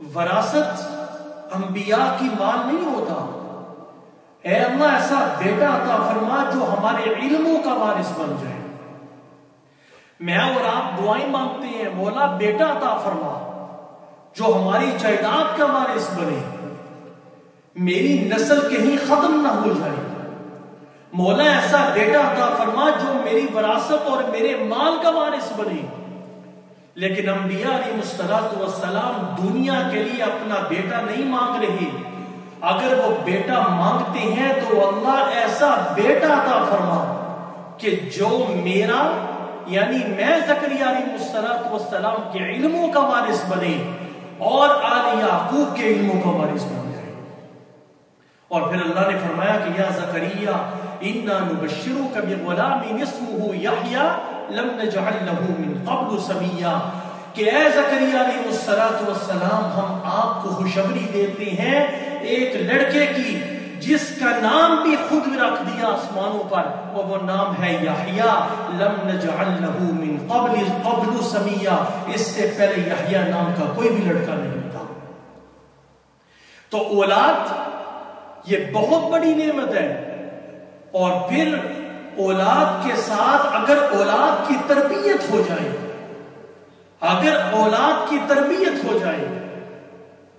وراثت انبیاء کی مال نہیں ہوتا. اے اللہ ایسا بیٹا عطا فرما جو ہمارے علموں کا وارث بن جائے. میں اور آپ دعائیں مانگتے ہیں مولا بیٹا عطا فرما جو ہماری جائیداد کا وارث بنے, میری نسل کہیں ختم نہ ہو جائے. مولا ایسا بیٹا عطا فرما جو میری وراثت اور میرے مال کا وارث بنے. لیکن انبیاء علیہ السلام دنیا کے لیے اپنا بیٹا نہیں مانگ رہے. اگر وہ بیٹا مانگتے ہیں تو اللہ ایسا بیٹا عطا فرما کہ جو میرا یعنی میں زکریا علیہ السلام کے علموں کا وارث بنے اور آل یعقوب کے علموں کا وارث بن جائے. اور پھر اللہ نے فرمایا کہ یا زکریا انا نبشرک بغلام اسمہ یحییٰ لم نجعل له من قبل سمیا, کہ اے زکریا علیہ السلام ہم آپ کو خوشخبری دیتے ہیں ایک لڑکے کی جس کا نام بھی خود رکھ دیا آسمانوں پر, اور وہ نام ہے یحییٰ. لم نجعل له من قبل سمیا, اس سے پہلے یحییٰ نام کا کوئی بھی لڑکا نہیں تھا. تو اولاد یہ بہت بڑی نعمت ہے. اور پھر اولاد کے ساتھ اگر اولاد کی تربیت ہو جائے, اگر اولاد کی تربیت ہو جائے,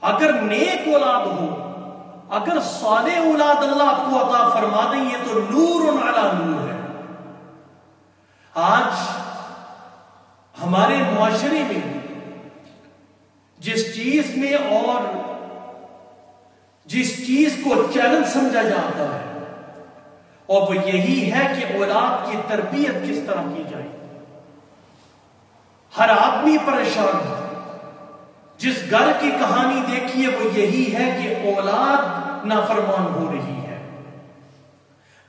اگر نیک اولاد ہو, اگر صالح اولاد اللہ آپ کو عطا فرما دیں, یہ تو نور علی نور ہے. آج ہمارے معاشرے میں جس چیز میں اور جس چیز کو چیلنج سمجھا جاتا ہے اور وہ یہی ہے کہ اولاد کی تربیت کس طرح کی جائے. ہر آدمی پریشان ہے. جس گھر کی کہانی دیکھیے وہ یہی ہے کہ اولاد نافرمان ہو رہی ہے,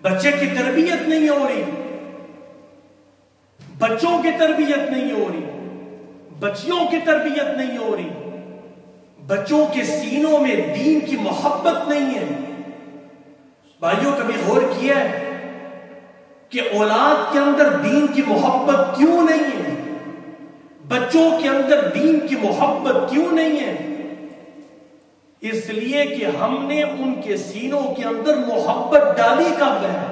بچے کی تربیت نہیں ہو رہی, بچوں کی تربیت نہیں ہو رہی, بچیوں کی تربیت نہیں ہو رہی, بچوں کے سینوں میں دین کی محبت نہیں ہے. بھائیوں کبھی غور کیا ہے کہ اولاد کے اندر دین کی محبت کیوں نہیں ہے؟ بچوں کے اندر دین کی محبت کیوں نہیں ہے؟ اس لیے کہ ہم نے ان کے سینوں کے اندر محبت ڈالی کب ہے.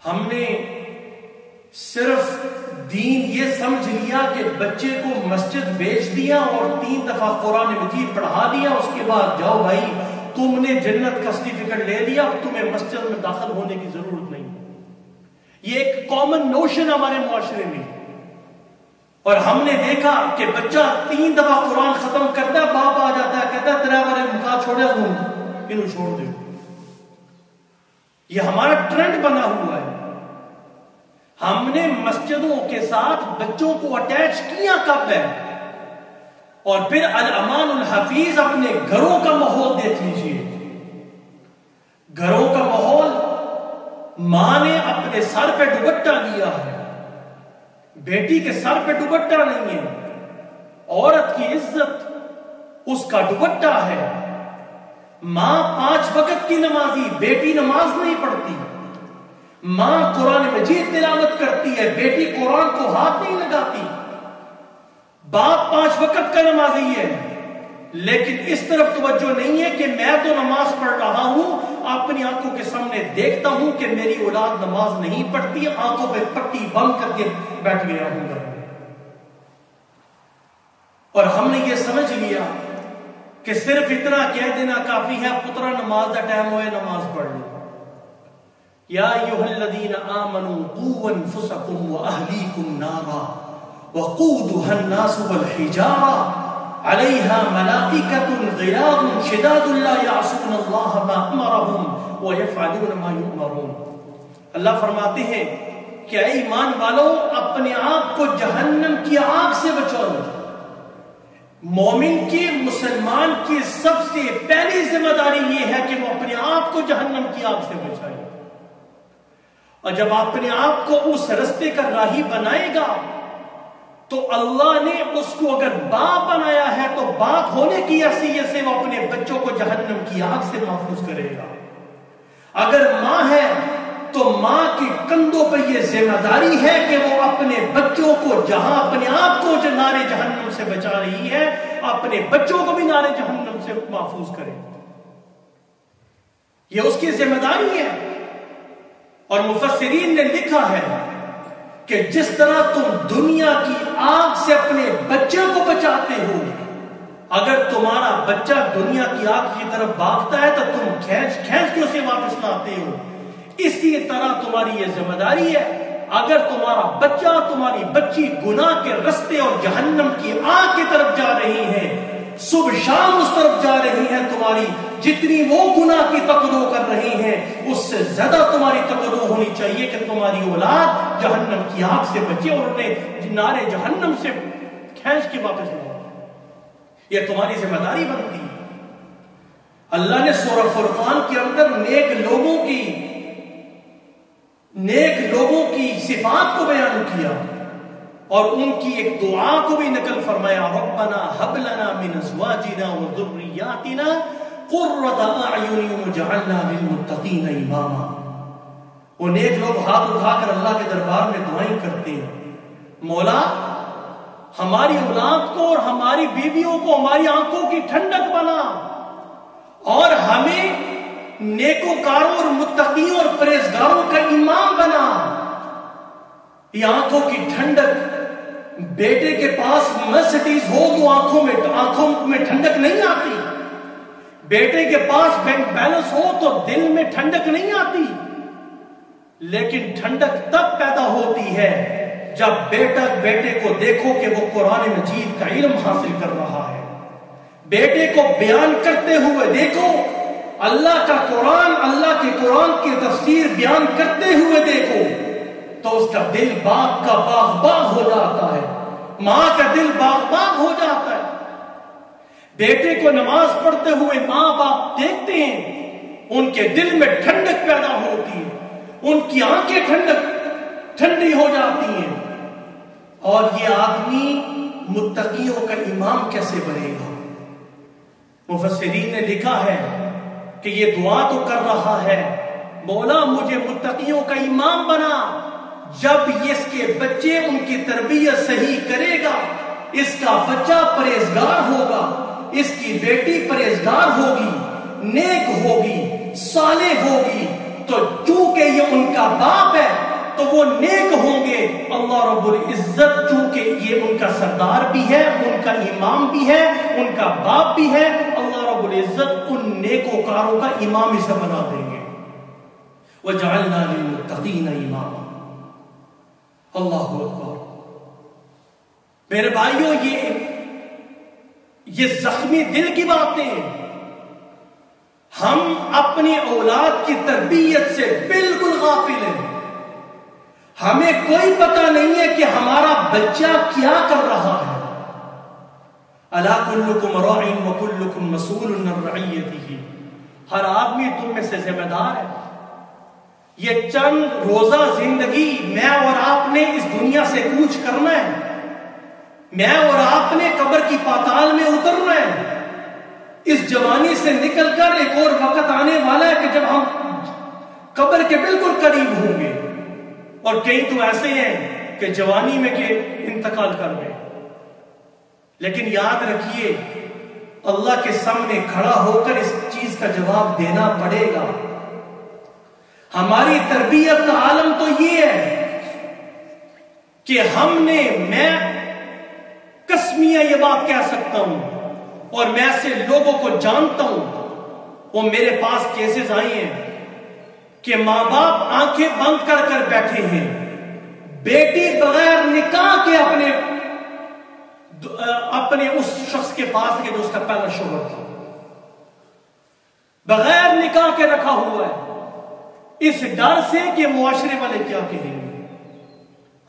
ہم نے صرف دین یہ سمجھ لیا کہ بچے کو مسجد بھیج دیا اور 3 دفعہ قرآن مجید پڑھا دیا, اس کے بعد جاؤ بھائی تم نے جنت کا سرٹیفکیٹ لے لیا, اب تمہیں مسجد میں داخل ہونے کی ضرورت نہیں. یہ ایک کامن نوشن ہمارے معاشرے میں. اور ہم نے دیکھا کہ بچہ 3 دفعہ قرآن ختم کرتا ہے, باپ آ جاتا ہے کہتا ہے تیرا بارے مکا چھوڑے انہوں چھوڑ دے. یہ ہمارا ٹرینڈ بنا ہوا ہے. ہم نے مسجدوں کے ساتھ بچوں کو اٹیچ کیا کب ہے؟ اور پھر الامان الحفیظ اپنے گھروں کا ماحول دیکھ لیجئے. گھروں کا ماحول, ماں نے اپنے سر پہ دوپٹہ لیا ہے, بیٹی کے سر پہ دوپٹہ نہیں ہے. عورت کی عزت اس کا دوپٹہ ہے. ماں 5 وقت کی نمازی, بیٹی نماز نہیں پڑھتی. ماں قرآن مجید تلاوت کرتی ہے, بیٹی قرآن کو ہاتھ نہیں لگاتی. باپ 5 وقت کا نمازی ہے, لیکن اس طرف توجہ نہیں ہے کہ میں تو نماز پڑھ رہا ہوں, اپنی آنکھوں کے سامنے دیکھتا ہوں کہ میری اولاد نماز نہیں پڑھتی, آنکھوں پہ پٹی بند کر کے بیٹھ گیا ہوں گھر میں. اور ہم نے یہ سمجھ لیا کہ صرف اتنا کہہ دینا کافی ہے, پترا نماز کا ٹائم ہوئے نماز پڑھ لو. یا ایھا الذین آمنوا قوا انفسکم واہلیکم نارا وقودها الناس والحجارة عليها ملائكة غلاظ شداد لا يعصون الله ما أمرهم ويفعلون ما يؤمرون. اللہ فرماتے ہیں کہ اے ایمان والو اپنے آپ کو جہنم کی آگ سے بچاؤ. مومن کی, مسلمان کی سب سے پہلی ذمہ داری یہ ہے کہ وہ اپنے آپ کو جہنم کی آگ سے بچائے. اور جب اپنے آپ کو اس رستے کا راہی بنائے گا تو اللہ نے اس کو اگر باپ بنایا ہے تو باپ ہونے کی حیثیت سے وہ اپنے بچوں کو جہنم کی آگ سے محفوظ کرے گا. اگر ماں ہے تو ماں کی کندھوں پہ یہ ذمہ داری ہے کہ وہ اپنے بچوں کو جہاں اپنے آپ کو جو نارے جہنم سے بچا رہی ہے، اپنے بچوں کو بھی نارے جہنم سے محفوظ کرے. یہ اس کی ذمہ داری ہے. اور مفسرین نے لکھا ہے کہ جس طرح تم دنیا کی آگ سے اپنے بچوں کو بچاتے ہو، اگر تمہارا بچہ دنیا کی آگ کی طرف بھاگتا ہے تو تم کھینچ کے اسے واپس لاتے ہو. اسی طرح تمہاری یہ ذمہ داری ہے، اگر تمہارا بچہ تمہاری بچی گناہ کے رستے اور جہنم کی آگ کی طرف جا رہی ہے، صبح شام اس طرف جا رہی ہے، تمہاری جتنی وہ گناہ کی تقرو کر رہی ہیں اس سے زیادہ تمہاری تقرو ہونی چاہیے کہ تمہاری اولاد جہنم کی آگ سے بچے اور انہیں نارے جہنم سے کھینچ کے واپس لائے. یہ تمہاری ذمہ داری بنتی ہے. اللہ نے سورہ فرقان کے اندر نیک لوگوں کی صفات کو بیان کیا اور ان کی ایک دعا کو بھی نقل فرمایا، ربنا هب لنا من ازواجنا وذرياتنا قرۃ اعین واجعلنا للمتقین اماما. وہ نیک لوگ ہاتھ اٹھا کر اللہ کے دربار میں دعائیں کرتے ہیں، مولا ہماری اولاد کو اور ہماری بیویوں کو ہماری آنکھوں کی ٹھنڈک بنا اور ہمیں نیکوکاروں اور متقیوں اور پرہیزگاروں کا امام بنا. یہ آنکھوں کی ٹھنڈک، بیٹے کے پاس مرسڈیز ہو تو آنکھوں میں ٹھنڈک نہیں آتی، بیٹے کے پاس بینک بیلنس ہو تو دل میں ٹھنڈک نہیں آتی. لیکن ٹھنڈک تب پیدا ہوتی ہے جب بیٹے کو دیکھو کہ وہ قرآن مجید کا علم حاصل کر رہا ہے، بیٹے کو بیان کرتے ہوئے دیکھو، اللہ کا قرآن، اللہ کے قرآن کی تفسیر بیان کرتے ہوئے دیکھو، تو اس کا دل باغ کا باغ ہو جاتا ہے، ماں کا دل باغ ہو جاتا ہے. بیٹے کو نماز پڑھتے ہوئے ماں باپ دیکھتے ہیں، ان کے دل میں ٹھنڈک پیدا ہوتی ہے، ان کی آنکھیں ٹھنڈی ہو جاتی ہیں. اور یہ آدمی متقیوں کا امام کیسے بنے گا؟ مفسرین نے لکھا ہے کہ یہ دعا تو کر رہا ہے، مولا مجھے متقیوں کا امام بنا. جب اس کے بچے ان کی تربیت صحیح کرے گا، اس کا بچہ پرہیزگار ہوگا، اس کی بیٹی پرہیزگار ہوگی، نیک ہوگی، صالح ہوگی، تو چونکہ یہ ان کا باپ ہے تو وہ نیک ہوں گے. اللہ رب العزت چونکہ یہ ان کا سردار بھی ہے، ان کا امام بھی ہے، ان کا باپ بھی ہے، اللہ رب العزت ان نیکوکاروں کا امام اسے بنا دیں گے. وَجَعَلْنَا لِلْمُتَّقِينَ إِمَامًا. اللہ اکبر. میرے بھائیوں، یہ زخمی دل کی باتیں ہیں. ہم اپنی اولاد کی تربیت سے بالکل غافل ہیں. ہمیں کوئی پتہ نہیں ہے کہ ہمارا بچہ کیا کر رہا ہے. الا کلکم راع وکلکم مسئول عن رعیتہ. ہر آدمی تم میں سے ذمہ دار ہے. یہ چند روزہ زندگی میں اور آپ نے اس دنیا سے کوچ کرنا ہے، میں اور آپ نے قبر کی پاتال میں اترنا ہے. اس جوانی سے نکل کر ایک اور وقت آنے والا ہے کہ جب ہم قبر کے بالکل قریب ہوں گے. اور کئی تو ایسے ہیں کہ جوانی میں کہ انتقال کر گئے. لیکن یاد رکھیے، اللہ کے سامنے کھڑا ہو کر اس چیز کا جواب دینا پڑے گا. ہماری تربیت کا عالم تو یہ ہے کہ میں قسمیہ یہ بات کہہ سکتا ہوں اور میں ایسے لوگوں کو جانتا ہوں. وہ میرے پاس کیسز آئی ہیں کہ ماں باپ آنکھیں بند کر کر بیٹھے ہیں، بیٹی بغیر نکاح کے اپنے اس شخص کے پاس جو اس کا پہلا شوہر تھا، بغیر نکاح کے رکھا ہوا ہے، اس ڈر سے کہ معاشرے والے کیا کہیں گے.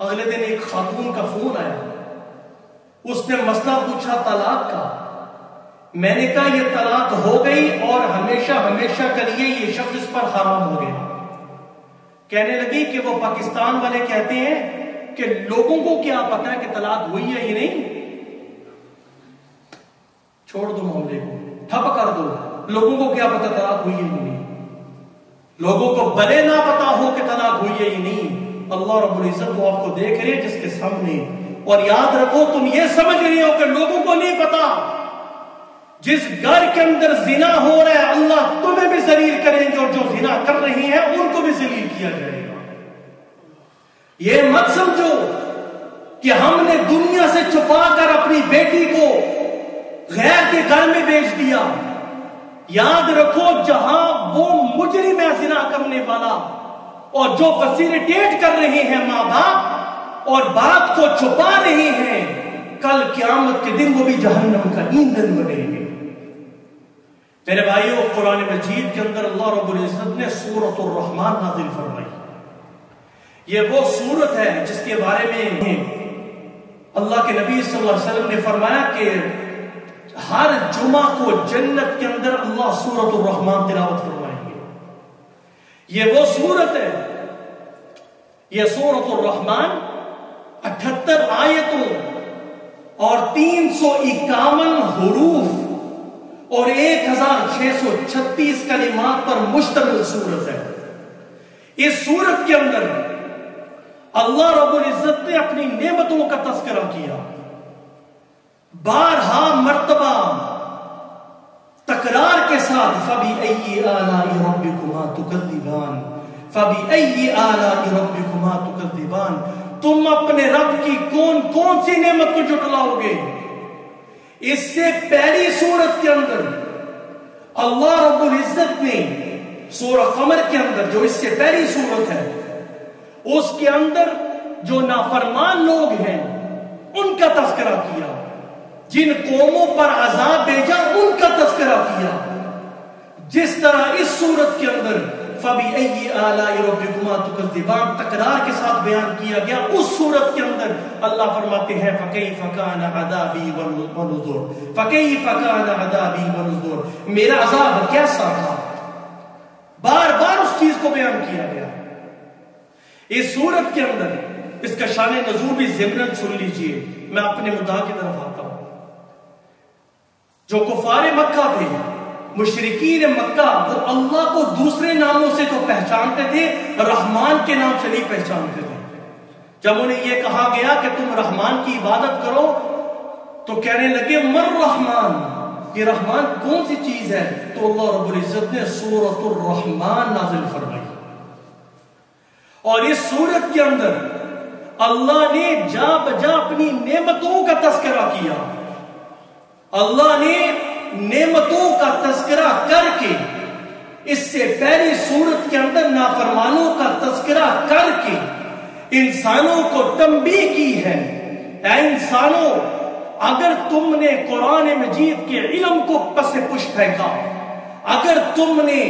اگلے دن ایک خاتون کا فون آیا، اس نے مسئلہ پوچھا طلاق کا. میں نے کہا یہ طلاق ہو گئی اور ہمیشہ ہمیشہ کے لیے یہ شخص اس پر حرام ہو گیا. کہنے لگی کہ وہ پاکستان والے کہتے ہیں کہ لوگوں کو کیا پتا ہے کہ طلاق ہوئی ہے یا نہیں، چھوڑ دو معاملے کو، ٹھپ کر دو، لوگوں کو کیا پتا طلاق ہوئی ہے یا نہیں. لوگوں کو بھلے نہ پتا ہو کہ طلاق ہوئی ہے ہی نہیں، اللہ رب العزت وہ آپ کو دیکھ رہے جس کے سامنے. اور یاد رکھو تم یہ سمجھ رہے ہو کہ لوگوں کو نہیں پتا، جس گھر کے اندر زنا ہو رہا ہے اللہ تمہیں بھی ذلیل کریں گے، اور جو زنا کر رہی ہیں ان کو بھی ذلیل کیا جائے گا. یہ مت سمجھو کہ ہم نے دنیا سے چھپا کر اپنی بیٹی کو غیر کے گھر میں بیچ دیا. یاد رکھو جہاں وہ مجرم ہے زنا کرنے والا اور جو فیسیلیٹیٹ کر رہے ہیں ماں باپ اور بات کو چھپا رہے ہیں، کل قیامت کے دن وہ بھی جہنم کا ایندھن بنے گے. میرے بھائیو، قرآن مجید کے اندر اللہ رب العزت نے سورۃ الرحمن نازل فرمائی. یہ وہ سورت ہے جس کے بارے میں اللہ کے نبی صلی اللہ علیہ وسلم نے فرمایا کہ ہر جمعہ کو جنت کے اندر اللہ سورۃ الرحمن تلاوت فرمائیں گے. یہ وہ سورت ہے، یہ سورۃ الرحمن 78 آیتوں اور 351 حروف اور 1636 کلمات پر مشتمل سورت ہے. اس سورت کے اندر اللہ رب العزت نے اپنی نعمتوں کا تذکرہ کیا، بارہا مرتبہ تکرار کے ساتھ. فَبِأَيِّ آلَاءِ رَبِّكُمَا تُكَذِّبَانِ فَبِأَيِّ آلَاءِ رَبِّكُمَا تُكَذِّبَانِ. تم اپنے رب کی کون کون سی نعمت کو جھٹلاؤ گے؟ اس سے پہلی سورت کے اندر اللہ رب العزت نے سورہ قمر کے اندر، جو اس سے پہلی سورت ہے، اس کے اندر جو نافرمان لوگ ہیں ان کا تذکرہ کیا، جن قوموں پر عذاب بھیجا ان کا تذکرہ کیا. جس طرح اس سورت کے اندر فَبِأَيِّ آلَاءِ رَبِّكُمَا تُكَذِّبَانِ تکرار کے ساتھ بیان کیا گیا، اس سورت کے اندر اللہ فرماتے ہیں فَكَيْفَ كَانَ عَذَابِي وَنُذُرِ فَكَيْفَ كَانَ عَذَابِي وَنُذُرِ. میرا عذاب کیسا تھا، بار بار اس چیز کو بیان کیا گیا. اس سورت کے اندر اس کا شان نزول بھی ضمناً سن لیجئے. میں اپنے مدعا کی طرف آتا ہوں. جو کفار مکہ تھے، مشرکین مکہ، وہ اللہ کو دوسرے ناموں سے تو پہچانتے تھے، رحمان کے نام سے نہیں پہچانتے تھے. جب انہیں یہ کہا گیا کہ تم رحمان کی عبادت کرو تو کہنے لگے مر رحمان، یہ رحمان کون سی چیز ہے؟ تو اللہ رب العزت نے سورۃ الرحمن نازل فرمائی. اور اس سورت کے اندر اللہ نے جا بجا اپنی نعمتوں کا تذکرہ کیا. اللہ نے نعمتوں کا تذکرہ کر کے اس سے پہلی سورت کے اندر نافرمانوں کا تذکرہ کر کے انسانوں کو تنبیہ کی ہے. اے انسانوں، اگر تم نے قرآن مجید کے علم کو پس پش پھینکا، اگر تم نے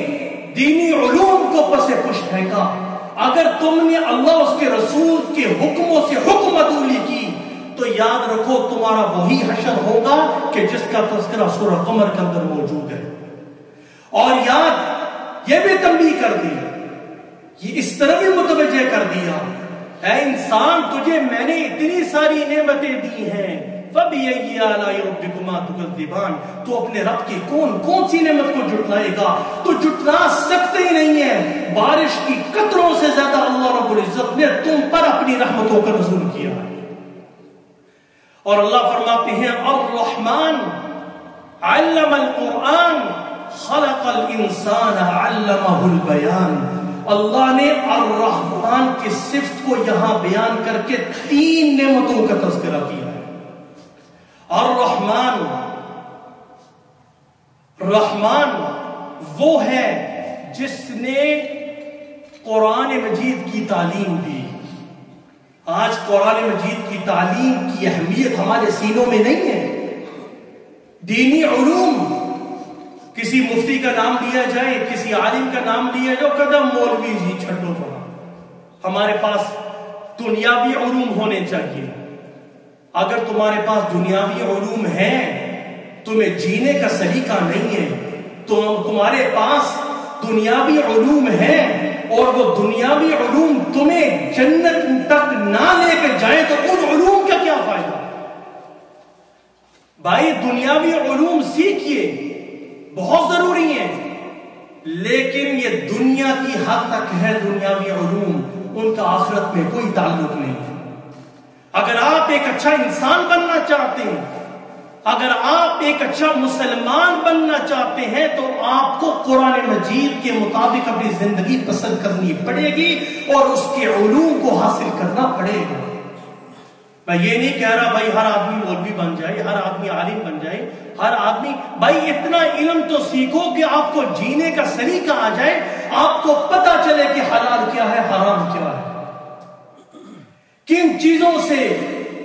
دینی علوم کو پس پش پھینکا، اگر تم نے اللہ اس کے رسول کے حکموں سے حکم عدولی کی، تو یاد رکھو تمہارا وہی حشر ہوگا کہ جس کا تذکرہ سورہ قمر کے اندر موجود ہے. اور یاد یہ بھی تنبیہ کر دی، یہ اس طرح بھی متوجہ کر دیا، اے انسان تجھے میں نے اتنی ساری نعمتیں دی ہیں، فَبِأَيِّ آلَاءِ رَبِّكُمَا تُكَذِّبَانِ. تو اپنے رب کی کون کون سی نعمت کو جھٹلائے گا؟ تو جھٹلا سکتے ہی نہیں ہے. بارش کی قطروں سے زیادہ اللہ رب العزت نے تم پر اپنی رحمتوں کا نزول کیا. اور اللہ فرماتے ہیں الرحمن علم القرآن خلق الانسان علمہ البیان. اللہ نے الرحمن کی صفت کو یہاں بیان کر کے 3 نعمتوں کا تذکرہ کیا. الرحمن، رحمان وہ ہے جس نے قرآن مجید کی تعلیم دی. آج قرآن مجید کی تعلیم کی اہمیت ہمارے سینوں میں نہیں ہے. دینی علوم، کسی مفتی کا نام لیا جائے، کسی عالم کا نام لیا جائے، قدم مولوی جی چھٹو تھوڑا. ہمارے پاس دنیاوی علوم ہونے چاہیے. اگر تمہارے پاس دنیاوی علوم ہیں، تمہیں جینے کا سلیقہ نہیں ہے. تمہارے پاس دنیاوی علوم ہیں اور وہ دنیاوی علوم تمہیں جنت تک نہ لے کے جائیں تو ان علوم کا کیا فائدہ؟ بھائی دنیاوی علوم سیکھیے، بہت ضروری ہیں. لیکن یہ دنیا کی حد تک ہے، دنیاوی علوم، ان کا آخرت میں کوئی تعلق نہیں ہے۔ اگر آپ ایک اچھا انسان بننا چاہتے ہیں، اگر آپ ایک اچھا مسلمان بننا چاہتے ہیں، تو آپ کو قرآن مجید کے مطابق اپنی زندگی پسند کرنی پڑے گی اور اس کے علوم کو حاصل کرنا پڑے گا۔ میں یہ نہیں کہہ رہا بھائی ہر آدمی مولوی بن جائے، ہر آدمی عالم بن جائے، ہر آدمی، بھائی اتنا علم تو سیکھو کہ آپ کو جینے کا سلیقہ آ جائے، آپ کو پتہ چلے کہ حلال کیا ہے، حرام کیا ہے، کن چیزوں سے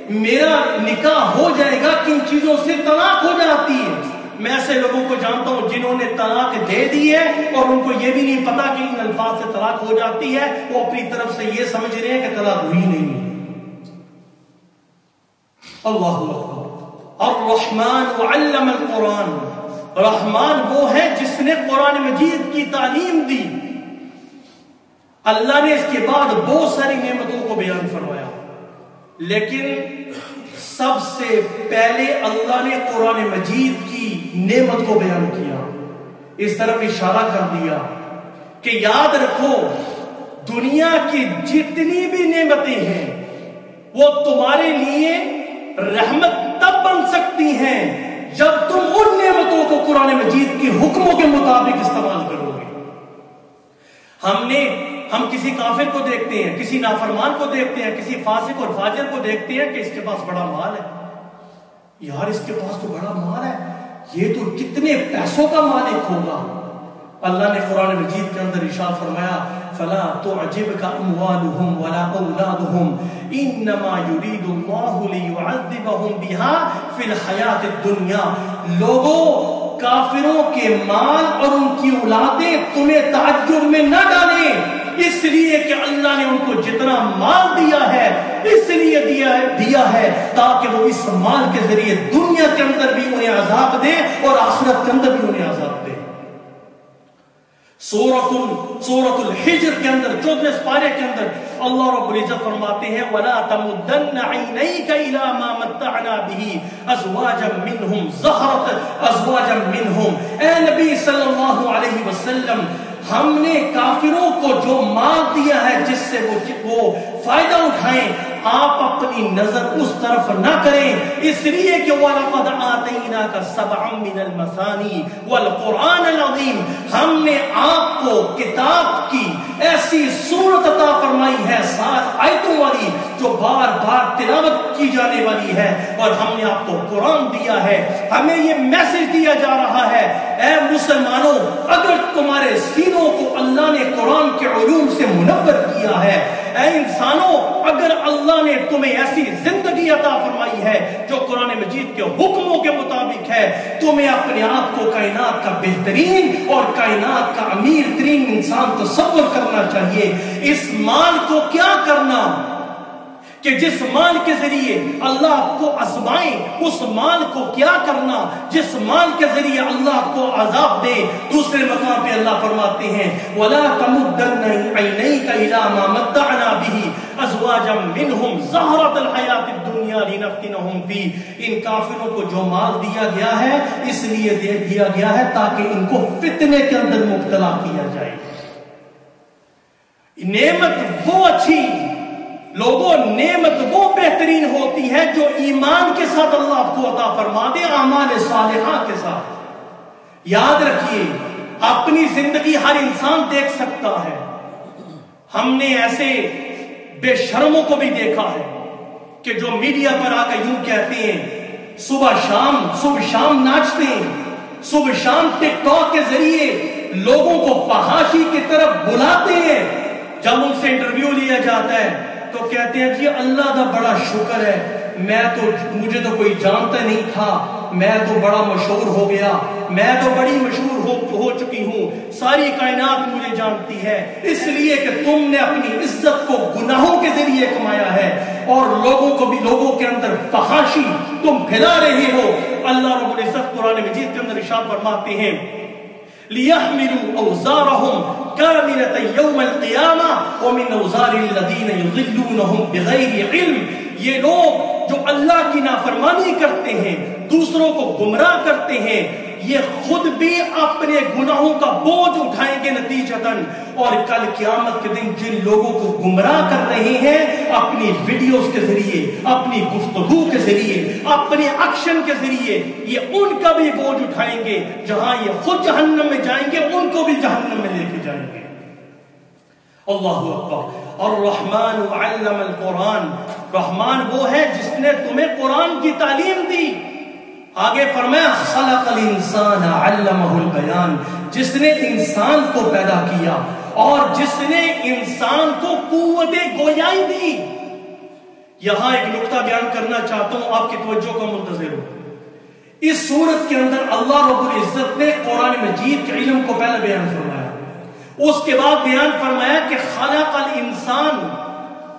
میرا نکاح ہو جائے گا، کن چیزوں سے طلاق ہو جاتی ہے۔ میں ایسے لوگوں کو جانتا ہوں جنہوں نے طلاق دے دی ہے اور ان کو یہ بھی نہیں پتا کہ ان الفاظ سے طلاق ہو جاتی ہے، وہ اپنی طرف سے یہ سمجھ رہے ہیں کہ طلاق ہوئی نہیں ہے۔ اللہ اکبر۔ الرحمن علم القرآن، رحمان وہ ہے جس نے قرآن مجید کی تعلیم دی۔ اللہ نے اس کے بعد بہت ساری نعمتوں کو بیان فرمایا، لیکن سب سے پہلے اللہ نے قرآن مجید کی نعمت کو بیان کیا، اس طرف اشارہ کر دیا کہ یاد رکھو دنیا کی جتنی بھی نعمتیں ہیں وہ تمہارے لیے رحمت تب بن سکتی ہیں جب تم ان نعمتوں کو قرآن مجید کے حکموں کے مطابق استعمال کرو گے۔ ہم کسی کافر کو دیکھتے ہیں، کسی نافرمان کو دیکھتے ہیں، کسی فاسق اور فاجر کو دیکھتے ہیں کہ اس کے پاس بڑا مال ہے، یار اس کے پاس تو بڑا مال ہے، یہ تو کتنے پیسوں کا مالک ہوگا۔ اللہ نے قرآن مجید کے اندر ارشاد فرمایا فلا تعجبك اموالهم ولا اولادهم انما يريد الله ليعذبهم بها في الحياة الدنيا۔ لوگوں، کافروں کے مال اور ان کی اولادیں تمہیں تعجب میں نہ ڈالیں، اس لیے کہ اللہ نے ان کو جتنا مال دیا ہے اس لیے دیا ہے تاکہ وہ اس مال کے ذریعے دنیا کے اندر بھی انہیں عذاب دے اور آخرت کے اندر بھی انہیں عذاب دے۔ سورۃ الحجر کے اندر 14 پارے کے اندر اللہ رب العزت فرماتے ہیں وَلَا تَمُدَّنَّ عَيْنَيْكَ إِلَىٰ مَا مَتَّعْنَا بِهِ أَزْوَاجًا مِّنْهُمْ زَهْرَةَ أَزْوَاجًا مِّنْهُمْ۔ اے نبی صلی اللہ علیہ وسلم، ہم نے کافروں کو جو مال دیا ہے جس سے وہ فائدہ اٹھائیں، آپ اپنی نظر اس طرف نہ کریں، اس لیے کہ وَلَقَدْ آتَيْنَاكَ سَبْعًا مِّنَ الْمَثَانِي وَالْقُرْآنَ الْعَظِيمِ، ہم نے آپ کو کتاب کی ایسی سورت عطا فرمائی ہے 7 آیتوں والی جو بار بار تلاوت کی جانے والی ہے، اور ہم نے آپ کو قرآن دیا ہے۔ ہمیں یہ میسج دیا جا رہا ہے اے مسلمانوں، اگر تمہارے سینوں کو اللہ نے قرآن کے علوم سے منور کیا ہے، اے انسانوں اگر اللہ نے تمہیں ایسی زندگی عطا فرمائی ہے جو قرآن مجید کے حکموں کے مطابق ہے، تمہیں اپنے آپ کو کائنات کا بہترین اور کائنات کا امیر ترین انسان تصور کرنا چاہیے۔ اس مال کو کیا کرنا کہ جس مال کے ذریعے اللہ آپ کو آزمائے، اس مال کو کیا کرنا جس مال کے ذریعے اللہ آپ کو عذاب دے۔ دوسرے مقام پہ اللہ فرماتے ہیں وَلَا تَمُدَّنَّ عَيْنَيْكَ إِلَىٰ مَا مَتَّعْنَا بِهِ أَزْوَاجًا مِّنْهُمْ زَهْرَةَ الْحَيَاةِ الدُّنْيَا لِنَفْتِنَهُمْ فِيهِ۔ ان کافروں کو جو مال دیا گیا ہے اس لیے دیا گیا ہے تاکہ ان کو فتنے کے اندر مبتلا کیا جائے۔ نعمت وہ اچھی لوگوں، نعمت وہ بہترین ہوتی ہے جو ایمان کے ساتھ اللہ آپ کو عطا فرما دے، اعمال صالحہ کے ساتھ۔ یاد رکھیے اپنی زندگی ہر انسان دیکھ سکتا ہے، ہم نے ایسے بے شرموں کو بھی دیکھا ہے کہ جو میڈیا پر آ کر یوں کہتے ہیں صبح شام ناچتے ہیں، صبح شام ٹک ٹاک کے ذریعے لوگوں کو فحاشی کی طرف بلاتے ہیں۔ جب ان سے انٹرویو لیا جاتا ہے تو کہتے ہیں جی اللہ کا بڑا شکر ہے، مجھے تو کوئی جانتا نہیں تھا، میں تو بڑا مشہور ہو گیا، میں تو بڑی مشہور ہو چکی ہوں، ساری کائنات مجھے جانتی ہے، اس لیے کہ تم نے اپنی عزت کو گناہوں کے ذریعے کمایا ہے اور لوگوں کے اندر فحاشی تم پھیلا رہے ہو۔ اللہ رب العزت قرآن مجید کے اندر ارشاد فرماتے ہیں لِيَحْمِلُوا أَوْزَارَهُمْ كَامِلَةً يَوْمَ الْقِيَامَةِ وَمِنْ أَوْزَارِ الَّذِينَ يُضِلُّونَهُمْ بِغَيْرِ عِلْمٍ۔ یہ لوگ جو اللہ کی نافرمانی کرتے ہیں، دوسروں کو گمراہ کرتے ہیں، یہ خود بھی اپنے گناہوں کا بوجھ اٹھائیں گے نتیجتاً. اور کل قیامت کے دن جن لوگوں کو گمراہ کر رہے ہیں اپنی ویڈیوز کے ذریعے، اپنی گفتگو کے ذریعے، اپنے ایکشن کے ذریعے، یہ ان کا بھی بوجھ اٹھائیں گے. جہاں یہ خود جہنم میں جائیں گے ان کو بھی جہنم میں لے کے جائیں گے. اللہ اکبر. الرحمن علم القرآن، رحمان وہ ہے جس نے تمہیں قرآن کی تعلیم دی. آگے فرمایا خلق الانسان علمہ البیان، جس نے انسان کو پیدا کیا اور جس نے انسان کو قوت گویائی دی. یہاں ایک نقطہ بیان کرنا چاہتا ہوں، آپ کی توجہ کا منتظر ہوں. اس صورت کے اندر اللہ رب العزت نے قرآن مجید کے علم کو پہلے بیان فرمایا، اس کے بعد بیان فرمایا کہ خلق الانسان.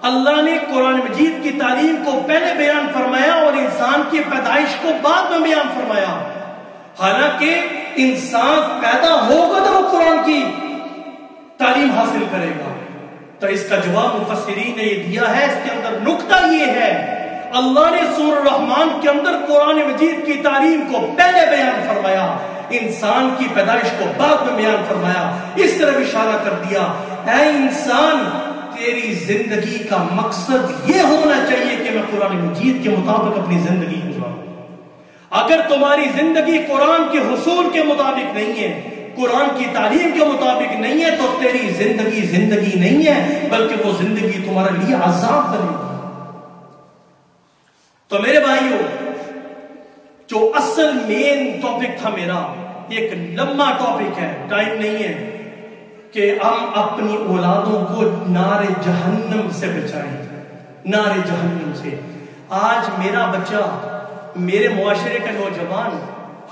اللہ نے قرآن مجید کی تعلیم کو پہلے بیان فرمایا اور انسان کی پیدائش کو بعد میں بیان فرمایا. حالانکہ انسان پیدا ہوگا تو وہ قرآن کی تعلیم حاصل کرے گا. تو اس کا جواب مفسرین نے یہ دیا ہے. اس کے اندر نقطہ یہ ہے، اللہ نے سورہ الرحمن کے اندر قرآن مجید کی تعلیم کو پہلے بیان فرمایا، انسان کی پیدائش کو بعد میں بیان فرمایا. اس طرح اشارہ کر دیا اے انسان، تیری زندگی کا مقصد یہ ہونا چاہیے کہ میں قرآن مجید کے مطابق اپنی زندگی گزاروں. اگر تمہاری زندگی قرآن کے حصول کے مطابق نہیں ہے، قرآن کی تعلیم کے مطابق نہیں ہے، تو تیری زندگی زندگی نہیں ہے، بلکہ وہ زندگی تمہارے لیے عذاب بنے گی. تو میرے بھائیوں، جو اصل مین ٹاپک تھا میرا، ایک لمبا ٹاپک ہے، ٹائم نہیں ہے کہ ہم اپنی اولادوں کو نار جہنم سے بچائیں، نار جہنم سے. آج میرا بچہ، میرے معاشرے کا نوجوان،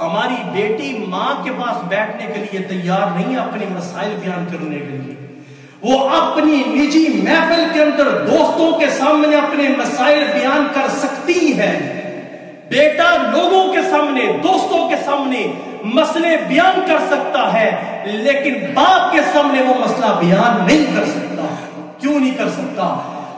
ہماری بیٹی ماں کے پاس بیٹھنے کے لیے تیار نہیں ہے اپنے مسائل بیان کرنے کے لیے. وہ اپنی نجی محفل کے اندر دوستوں کے سامنے اپنے مسائل بیان کر سکتی ہے. بیٹا لوگوں کے سامنے، دوستوں کے سامنے مسئلے بیان کر سکتا ہے، لیکن باپ کے سامنے وہ مسئلہ بیان نہیں کر سکتا. کیوں نہیں کر سکتا؟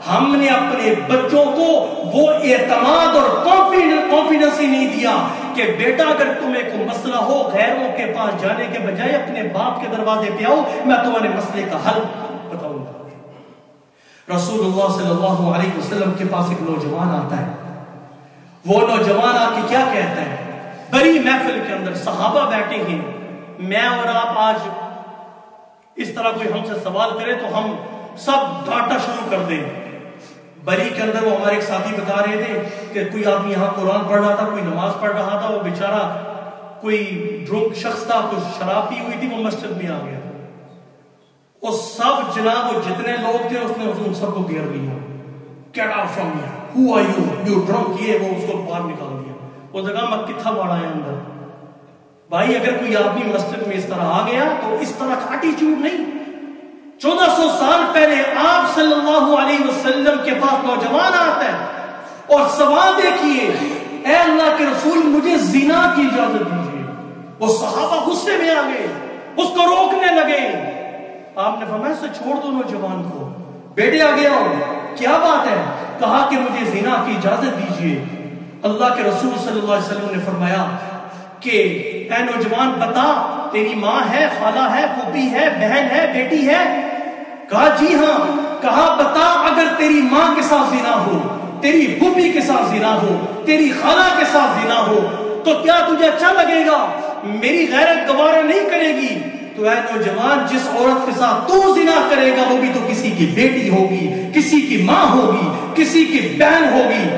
ہم نے اپنے بچوں کو وہ اعتماد اور کانفیڈنس ہی نہیں دیا کہ بیٹا اگر تمہیں کوئی مسئلہ ہو غیروں کے پاس جانے کے بجائے اپنے باپ کے دروازے پہ آؤ، میں تمہارے مسئلے کا حل بتاؤں گا. رسول اللہ صلی اللہ علیہ وسلم کے پاس ایک نوجوان آتا ہے. وہ نوجوان آ کے کیا کہتا ہے؟ بڑی محفل کے اندر صحابہ بیٹھے ہیں، میں اور آپ آج اس طرح کوئی ہم سے سوال کرے تو ہم سب ڈانٹا شروع کر دیں. بری کے اندر وہ ہمارے ایک ساتھی بتا رہے تھے کہ کوئی آدمی یہاں قرآن پڑھ رہا تھا، کوئی نماز پڑھ رہا تھا، وہ بیچارہ کوئی ڈرنک شخص تھا، کچھ شراب پی ہوئی تھی، وہ مسجد میں آ گیا. وہ سب جناب، وہ جتنے لوگ تھے اس نے ان سب کو گھیر لیا. Get out from here. Who are you? You drunk. یہ وہ اس کو باہر نکال دیا. وہ جگہ میں کتھا باڑا ہے اندر. بھائی اگر کوئی آدمی مسجد میں اس طرح آ گیا تو اس طرح کا ایٹیچیوڈ نہیں. 1400 سال پہلے آپ صلی اللہ علیہ وسلم کے پاس نوجوان آتا ہے اور سوال دیکھیے، اے اللہ کے رسول مجھے زنا کی اجازت دیجیے. وہ صحابہ غصے میں آ گئے، اس کو روکنے لگے. آپ نے فرمایا اسے چھوڑ دو نوجوان کو. بیٹے آ گیا ہو، کیا بات ہے؟ کہا کہ مجھے زنا کی اجازت دیجیے. اللہ کے رسول صلی اللہ علیہ وسلم نے فرمایا کہ اے نوجوان بتا، تیری ماں ہے، خالہ ہے، پھوپھی ہے، بہن ہے، بیٹی ہے؟ کہا جی ہاں. کہا بتا، اگر تیری ماں کے ساتھ زنا ہو، تیری پھوپھی کے ساتھ زنا ہو، تیری خالہ کے ساتھ زنا ہو تو کیا تجھے اچھا لگے گا؟ میری غیرت گوارا نہیں کرے گی؟ تو اے نوجوان، جس عورت کے ساتھ تو زنا کرے گا وہ بھی تو کسی کی بیٹی ہوگی، کسی کی ماں ہوگی، کسی کی بہن ہوگی.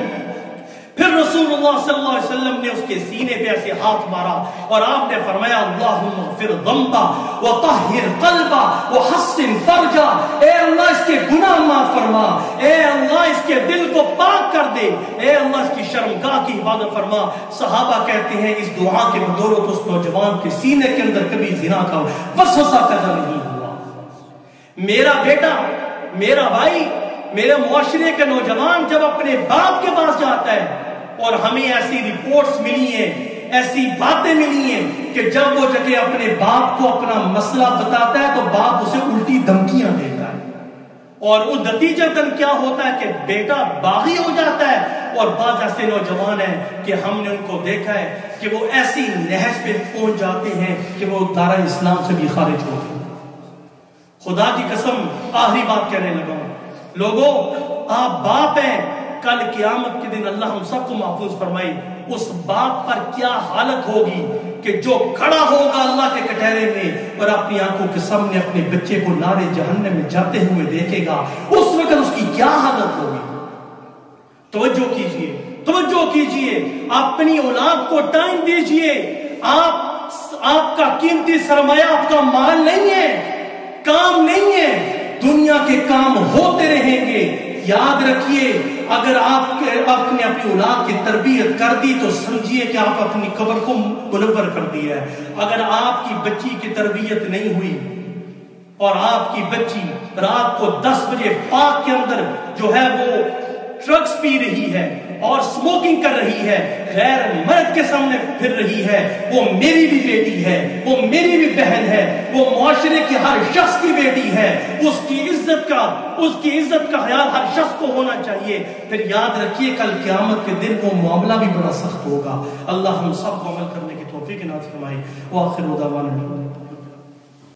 پھر رسول اللہ صلی اللہ علیہ وسلم نے اس کے سینے پہ ایسے ہاتھ مارا اور آپ نے فرمایا اللہم اغفر ذنبا وطہر قلبا وحسن فرجا. اے اللہ اس کے گناہ معاف فرما، اے اللہ اس کے دل کو پاک کر دے، اے اللہ اس کی شرمگاہ کی حفاظت فرما. صحابہ کہتے ہیں اس دعا کے بدولت اس نوجوان کے سینے کے اندر کبھی زنا کا وسوسہ پیدا نہیں ہوا. میرا بیٹا، میرا بھائی، میرے معاشرے کا نوجوان جب اپنے باپ کے پاس جاتا ہے اور ہمیں ایسی رپورٹس ملی ہیں، ایسی باتیں ملی ہیں کہ جب وہ جگہ اپنے باپ کو اپنا مسئلہ بتاتا ہے تو باپ اسے الٹی دھمکیاں دیتا ہے اور وہ نتیجتاً کیا ہوتا ہے کہ بیٹا باغی ہو جاتا ہے اور بعض ایسے نوجوان ہیں کہ ہم نے ان کو دیکھا ہے کہ وہ ایسی نہج پہ پہنچ جاتے ہیں کہ وہ دارِ اسلام سے بھی خارج ہوتے ہیں۔ خدا کی قسم آخری بات کہنے لگا ہوں، لوگوں آپ باپ ہیں، کل قیامت کے دن اللہ ہم سب کو محفوظ فرمائے، اس باپ پر کیا حالت ہوگی کہ جو کھڑا ہوگا اللہ کے کٹہرے میں اور اپنی آنکھوں کے سامنے اپنے بچے کو نارے جہنم میں جاتے ہوئے دیکھے گا، اس وقت اس کی کیا حالت ہوگی۔ توجہ کیجئے، توجہ کیجئے، اپنی اولاد کو ٹائم دیجئے۔ آپ کا قیمتی سرمایہ آپ کا مال نہیں ہے، کام نہیں ہے، دنیا کے کام ہوتے رہیں گے۔ یاد رکھیے اگر آپ نے اپنی اولاد کی تربیت کر دی تو سمجھیے کہ آپ اپنی قبر کو منور کر دیا ہے۔ اگر آپ کی بچی کی تربیت نہیں ہوئی اور آپ کی بچی رات کو 10 بجے پارک کے اندر جو ہے وہ ڈرگز پی رہی ہے اور سموکنگ کر رہی ہے، غیر مرد کے سامنے پھر رہی ہے، وہ میری بھی بیٹی ہے، وہ میری بھی بہن ہے، وہ معاشرے کے ہر شخص کی بیٹی ہے، اس کی عزت کا خیال ہر شخص کو ہونا چاہیے۔ پھر یاد رکھیے کل قیامت کے دن وہ معاملہ بھی بڑا سخت ہوگا۔ اللہ ہم سب کو عمل کرنے کی توفیق عنایت فرمائے۔ وآخر دعوانا